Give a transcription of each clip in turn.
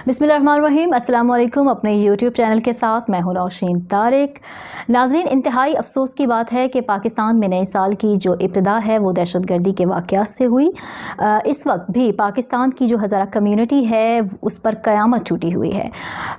बिस्मिल्लाहिर्रहमानिर्रहीम। अस्सलाम वालेकुम। अपने यूट्यूब चैनल के साथ मैं हूं नौशीन तारिक। नाज़रीन, इंतहाई अफसोस की बात है कि पाकिस्तान में नए साल की जो इब्तिदा है वो दहशतगर्दी के वाक़यात से हुई। इस वक्त भी पाकिस्तान की जो हज़ारा कम्यूनिटी है उस पर क़यामत छूटी हुई है।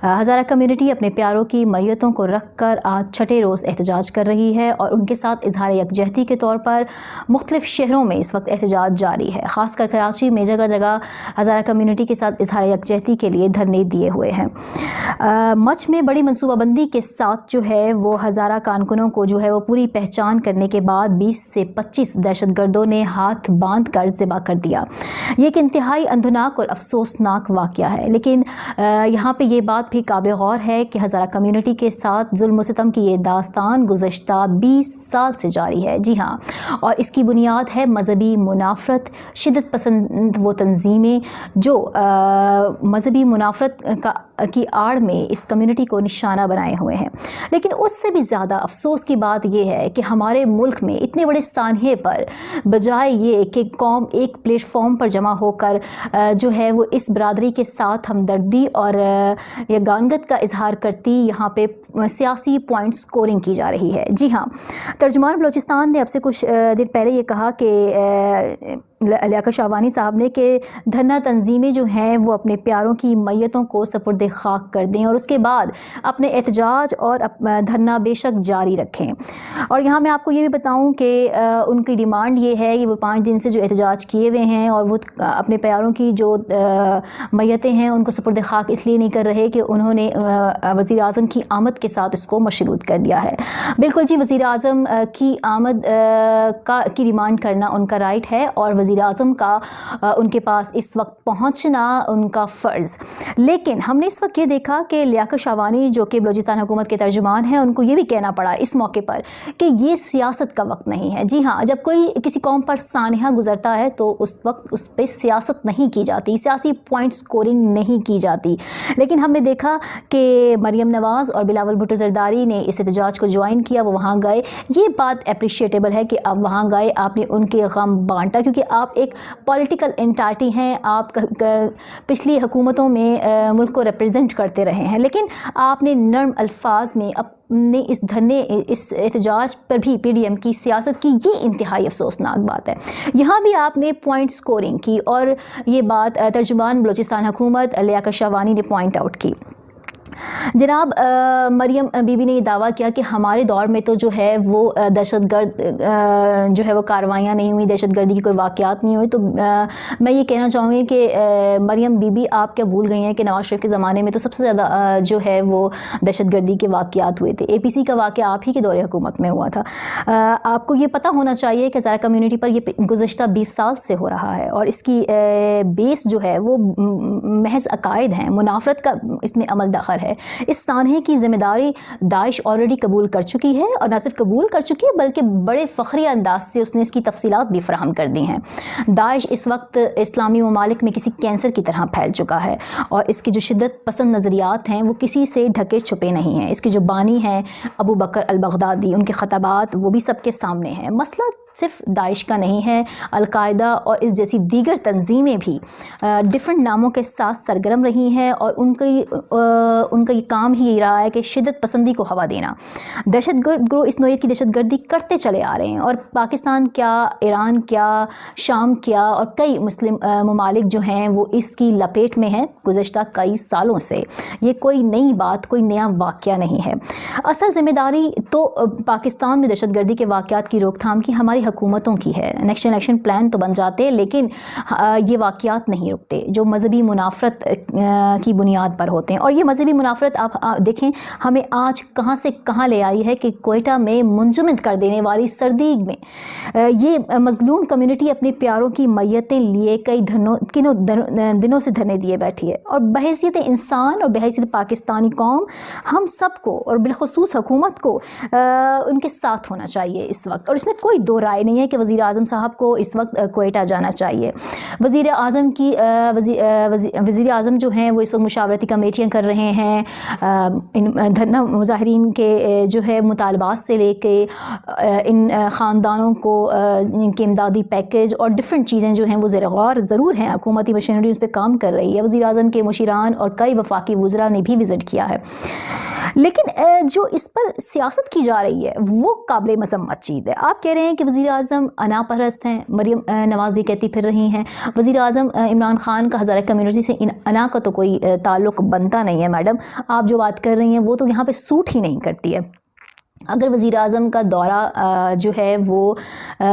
हज़ारा कम्यूनिटी अपने प्यारों की मैयतों को रख कर आज छठे रोज़ एहतजाज कर रही है और उनके साथ इजहार यकजहती के तौर पर मुख्तलिफ शहरों में इस वक्त एहतजाज जारी है। ख़ासकर कराची में जगह जगह हज़ारा कम्यूनिटी के साथ इजहार यकजहती के लिए धरने दिए हुए हैं। मच में बड़ी मनसूबाबंदी के साथ जो है वो हज़ारा कारकुनों को जो है वो पूरी पहचान करने के बाद 20 से 25 दहशतगर्दों ने हाथ बांध कर ज़िबा कर दिया। ये एक इंतहाई अंधनाक और अफसोसनाक वाक़या है, लेकिन यहाँ पे ये बात भी काबिल गौर है कि हज़ारा कम्यूनिटी के साथ जुल्म व सितम की ये दास्तान गुज़श्ता 20 साल से जारी है। जी हाँ, और इसकी बुनियाद है मजहबी मुनाफरत, शिद्दत पसंद वो तंजीमें जो मजहबी मुनाफरत की आड़ में इस कम्युनिटी को निशाना बनाए हुए हैं। लेकिन उससे भी ज़्यादा अफसोस की बात यह है कि हमारे मुल्क में इतने बड़े सानहे पर बजाय ये कि कौम एक प्लेटफॉर्म पर जमा होकर जो है वो इस बरादरी के साथ हमदर्दी और यगानगत का इजहार करती, यहाँ पे सियासी पॉइंट स्कोरिंग की जा रही है। जी हाँ, तर्जुमान बलोचिस्तान ने अब से कुछ दिन पहले ये कहा कि लियाकत शाहवानी साहब ने कि धरना तंजीमें जो हैं वो अपने प्यारों की मैयतों को सपुर्द खाक कर दें और उसके बाद अपने एहतजाज और धरना बेशक जारी रखें। और यहाँ मैं आपको ये भी बताऊँ कि उनकी डिमांड ये है कि वो 5 दिन से जो एहतजाज किए हुए हैं और वो अपने प्यारों की जो मैयतें हैं उनको सपुर्द खाक इसलिए नहीं कर रहे कि उन्होंने वज़ीर आज़म की आमद के साथ इसको मशरूत कर दिया है। बिल्कुल जी, वज़ीर आज़म की आमद की डिमांड करना उनका राइट है और वज़ीर आज़म का उनके पास इस वक्त पहुंचना उनका फ़र्ज़। लेकिन हमने इस वक्त ये देखा कि लियाकत शाहवानी जो कि बलूचिस्तान हुकूमत के तर्जुमान हैं, उनको ये भी कहना पड़ा इस मौके पर कि ये सियासत का वक्त नहीं है। जी हाँ, जब कोई किसी कौम पर सानहा गुजरता है तो उस वक्त उस पर सियासत नहीं की जाती, सियासी पॉइंट स्कोरिंग नहीं की जाती। लेकिन हमने देखा कि मरियम नवाज़ और बिलावल भुट्टो ज़रदारी ने इस एहतजाज को ज्वाइन किया, वो वहाँ गए। ये बात अप्रिशिएटेबल है कि आप वहाँ गए, आपने उनके गम बांटा, क्योंकि आप एक पॉलिटिकल एंटाइटी हैं, आप पिछली हुकूमतों में मुल्क को रिप्रेजेंट करते रहे हैं, लेकिन आपने नर्म अल्फाज में अपने इस धरने इस एहतजाज पर भी पीडीएम की सियासत की। ये इंतहाई अफसोसनाक बात है। यहाँ भी आपने पॉइंट स्कोरिंग की और ये बात तर्जुमान बलूचिस्तान हुकूमत लियाकत शाहवानी ने पॉइंट आउट की। जनाब मरियम बीबी ने ये दावा किया कि हमारे दौर में तो जो है वो दहशतगर्द जो है वो कार्रवाइयाँ नहीं हुई, दहशतगर्दी की कोई वाक़यात नहीं हुई। तो मैं ये कहना चाहूँगी कि मरियम बीबी आप क्या भूल गई हैं कि नवाज शरीफ के ज़माने में तो सबसे ज़्यादा जो है वो दहशतगर्दी के वाक़यात हुए थे। APC का वाक़या आप ही के दौरे हुकूमत में हुआ था। आपको ये पता होना चाहिए कि हज़ारा कम्यूनिटी पर ये गुज़श्ता 20 साल से हो रहा है और इसकी बेस जो है वो महज अकायद हैं, मुनाफरत का इसमें अमल दखल है। इस सानहे की जिम्मेदारी दाइश ऑलरेडी कबूल कर चुकी है और न सिर्फ कबूल कर चुकी है बल्कि बड़े फ़ख्री अंदाज से उसने इसकी तफसीलात भी फराहम कर दी हैं। दाइश इस वक्त इस्लामी ममालिक में किसी कैंसर की तरह फैल चुका है और इसकी जो शिद्दत पसंद नज़रियात हैं वो किसी से ढके छुपे नहीं हैं। इसके जो बानी हैं अबू बकर अल-बगदादी, उनके ख़ताबात वो भी सबके सामने हैं। मसला सिर्फ दाइश का नहीं है, अलकायदा और इस जैसी दीगर तंजीमें भी डिफरेंट नामों के साथ सरगर्म रही हैं और उनका ये काम ही रहा है कि शिद्दत पसंदी को हवा देना। दहशतगर्द ग्रोह इस नौइयत की दहशतगर्दी करते चले आ रहे हैं और पाकिस्तान क्या, ईरान क्या, शाम क्या और कई मुस्लिम ममालिक जो हैं वो इसकी लपेट में हैं गुज़श्ता कई सालों से। ये कोई नई बात, कोई नया वाक़या नहीं है। असल ज़िम्मेदारी तो पाकिस्तान में दहशतगर्दी के वाक़यात की रोकथाम की हमारी हुकूमतों की है। नेक्स्ट इलेक्शन प्लान तो बन जाते लेकिन ये वाक़यात नहीं रुकते जो मजहबी मुनाफरत की बुनियाद पर होते हैं। और ये मजहबी मुनाफरत आप देखें हमें आज कहाँ से कहाँ ले आई है कि कोयटा में मुंजमद कर देने वाली सर्दी में ये मजलूम कम्युनिटी अपने प्यारों की मैयतें लिए कई दिनों से धरने दिए बैठी है। और बहैसियत इंसान और बहैसियत पाकिस्तानी कौम हम सबको और बिलखुसूस हुकूमत को उनके साथ होना चाहिए इस वक्त, और इसमें कोई दो राय رائے نہیں ہے کہ وزیر اعظم صاحب کو اس وقت کوئٹہ جانا چاہیے. وزیر اعظم جو ہیں وہ اس وقت مشاورتی کمیٹیاں کر رہے ہیں دھرنا مظاہرین کے جو ہے مطالبات سے لے کے ان خاندانوں کو ان کے امدادی پیکیج اور ڈفرینٹ چیزیں جو ہیں وہ زیر غور ضرور ہیں. حکومتی مشینری اس پہ کام کر رہی ہے. وزیر اعظم کے مشیران اور کئی وفاقی وزراء نے بھی وزٹ کیا ہے. لیکن جو اس پر سیاست کی جا رہی ہے وہ قابل مذمت چیز ہے. آپ کہہ رہے ہیں کہ وزیر اعظم انا پرست ہیں. مریم نواز یہ کہتی پھر رہی ہیں. وزیر اعظم عمران خان کا ہزارہ کمیونٹی سے انا کا تو کوئی تعلق بنتا نہیں ہے. میڈم آپ جو بات کر رہی ہیں وہ تو یہاں پہ سوٹ ہی نہیں کرتی ہے. اگر وزیر اعظم کا دورہ جو ہے وہ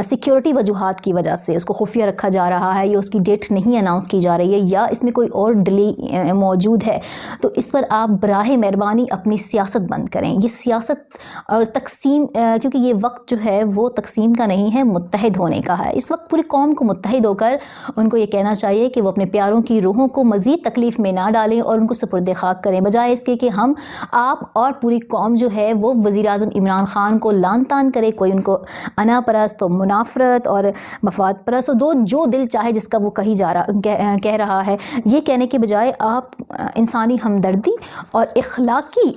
سیکیورٹی وجوہات کی وجہ سے اس کو خفیہ رکھا جا رہا ہے یا اس کی ڈیٹ نہیں اناؤنس کی جا رہی ہے یا اس میں کوئی اور ڈیلے موجود ہے تو اس پر آپ براہ مہربانی اپنی سیاست بند کریں. یہ سیاست اور تقسیم کیونکہ یہ وقت جو ہے وہ تقسیم کا نہیں ہے, متحد ہونے کا ہے. اس وقت پوری قوم کو متحد ہو کر ان کو یہ کہنا چاہیے کہ وہ اپنے پیاروں کی روحوں کو مزید تکلیف میں نہ ڈالیں اور ان کو سپرد خاک کریں, بجائے اس کے کہ ہم آپ اور پوری قوم جو ہے وہ وزیر اعظم عمران خان کو لان تان کرے. کوئی ان کو انا پرست تو منافرت اور مفاد پرست جو دل چاہے جس کا وہ کہہ رہا ہے. یہ کہنے کے بجائے آپ انسانی ہمدردی اور اخلاقی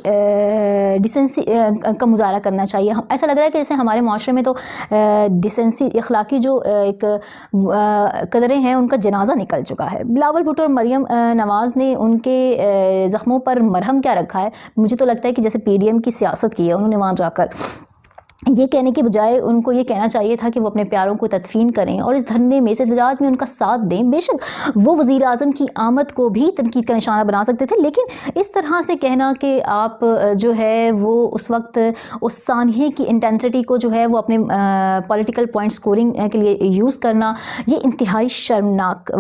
ڈیسنسی کا مظاہرہ کرنا چاہیے. ایسا لگ رہا ہے کہ جیسے ہمارے معاشرے میں تو ڈیسنسی اخلاقی جو ایک قدریں ہیں ان کا جنازہ نکل چکا ہے. بلاول بھٹو اور مریم نواز نے ان کے زخموں پر مرہم کیا رکھا ہے. مجھے تو لگتا ہے کہ جیسے پی ڈی ایم کی سیاست کی ہے انہوں نے وہاں جا کر یہ کہنے کے بجائے ان کو یہ کہنا چاہیے تھا کہ وہ اپنے پیاروں کو تدفین کریں اور اس دھرنے میں سے احتجاج میں ان کا ساتھ دیں. بے شک وہ وزیر اعظم کی آمد کو بھی تنقید کا نشانہ بنا سکتے تھے, لیکن اس طرح سے کہنا کہ آپ جو ہے وہ اس وقت اس سانحے کی انٹینسٹی کو جو ہے وہ اپنے پولیٹیکل پوائنٹ سکورنگ کے لیے یوز کرنا, یہ انتہائی شرمناک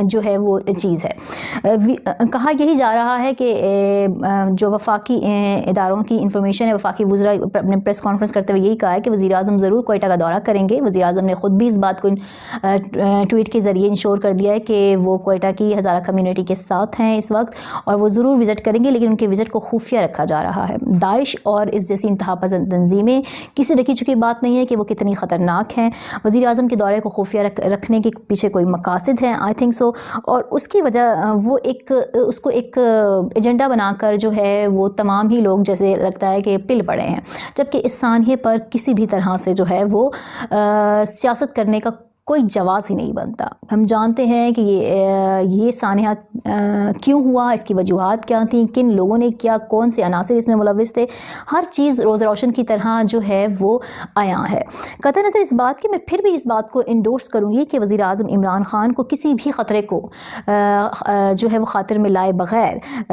جو ہے وہ چیز ہے. کہا یہی جا رہا ہے کہ جو وفاقی اداروں کی انفارمیشن ہے, وفاقی وزراء اپنے پریس کانفرنس کرتے ہوئے یہی کہا ہے کہ وزیر اعظم ضرور کوئٹہ کا دورہ کریں گے. وزیر اعظم نے خود بھی اس بات کو ٹویٹ کے ذریعے انشور کر دیا ہے کہ وہ کوئٹہ کی ہزارہ کمیونٹی کے ساتھ ہیں اس وقت اور وہ ضرور وزٹ کریں گے, لیکن ان کے وزٹ کو خفیہ رکھا جا رہا ہے. داعش اور اس جیسی انتہا پسند تنظیمیں کسی ڈکی چکی بات نہیں ہے کہ وہ کتنی خطرناک ہیں. وزیر اعظم کے دورے کو خفیہ رکھنے کے پیچھے کوئی مقاصد ہیں, آئی تھنک سو, اور اس کی وجہ وہ اس کو ایک ایجنڈا بنا کر جو ہے وہ تمام ہی لوگ جیسے لگتا ہے کہ پل پڑے ہیں, جبکہ اس سانحے پر کسی بھی طرح سے جو ہے وہ سیاست کرنے کا کوئی جواز ہی نہیں بنتا. ہم جانتے ہیں کہ یہ سانحہ کیوں ہوا, اس کی وجوہات کیا تھیں, کن لوگوں نے کیا, کون سے عناصر اس میں ملوث تھے, ہر چیز روز روشن کی طرح جو ہے وہ عیاں ہے. قطع نظر اس بات کی میں پھر بھی اس بات کو انڈورس کروں گی کہ وزیر اعظم عمران خان کو کسی بھی خطرے کو جو ہے وہ خاطر میں لائے بغیر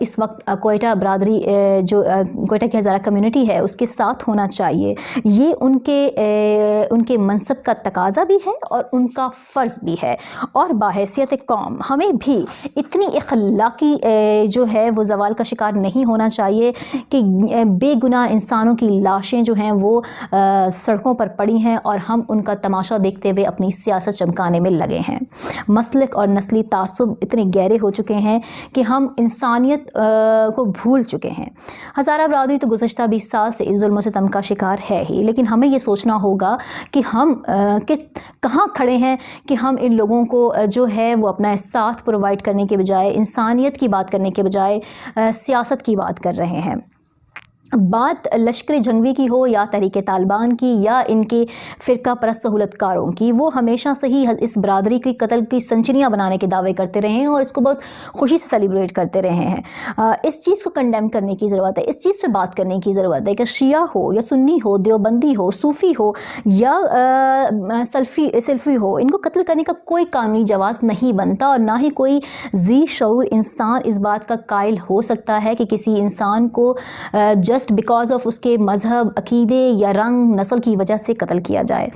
اس وقت کوئٹہ برادری جو کوئٹہ کی ہزارہ کمیونٹی ہے اس کے ساتھ ہونا چاہیے. یہ ان کے منصب کا تقاضا بھی ہے اور ان کا فرض بھی ہے, اور باحیثیت قوم ہمیں بھی اتنی اخلاقی جو ہے وہ زوال کا شکار نہیں ہونا چاہیے کہ بے گناہ انسانوں کی لاشیں جو ہیں وہ سڑکوں پر پڑی ہیں اور ہم ان کا تماشا دیکھتے ہوئے اپنی سیاست چمکانے میں لگے ہیں. مسلک اور نسلی تعصب اتنے گہرے ہو چکے ہیں کہ ہم انسانیت کو بھول چکے ہیں. ہزارہ برادری تو گزشتہ 20 سال سے اس ظلم و ستم کا شکار ہے ہی, لیکن ہمیں یہ سوچنا ہوگا کہ ہم کہاں کھڑے ہیں کہ ہم ان لوگوں کو جو ہے وہ اپنا ساتھ پرووائڈ کرنے کے بجائے, انسانیت کی بات کرنے کے بجائے سیاست کی بات کر رہے ہیں. بات لشکر جنگوی کی ہو یا تحریک طالبان کی یا ان کے فرقہ پرست سہولت کاروں کی, وہ ہمیشہ سے ہی اس برادری کی قتل کی سنچریاں بنانے کے دعوے کرتے رہے ہیں اور اس کو بہت خوشی سے سیلیبریٹ کرتے رہے ہیں. اس چیز کو کنڈیم کرنے کی ضرورت ہے, اس چیز پہ بات کرنے کی ضرورت ہے کہ شیعہ ہو یا سنی ہو, دیوبندی ہو, صوفی ہو یا سلفی ہو, ان کو قتل کرنے کا کوئی قانونی جواز نہیں بنتا, اور نہ ہی کوئی ذی شعور انسان اس بات کا قائل ہو سکتا ہے کہ کسی انسان کو جسٹ بیکاز آف اس کے مذہب, عقیدے یا رنگ, نسل کی وجہ سے قتل کیا جائے.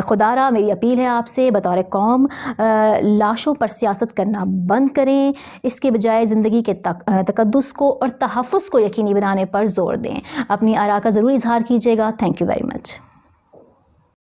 خدا را میری اپیل ہے آپ سے, بطور قوم لاشوں پر سیاست کرنا بند کریں, اس کے بجائے زندگی کے تقدس کو اور تحفظ کو یقینی بنانے پر زور دیں. اپنی آراء کا ضرور اظہار کیجیے گا. Thank you very much.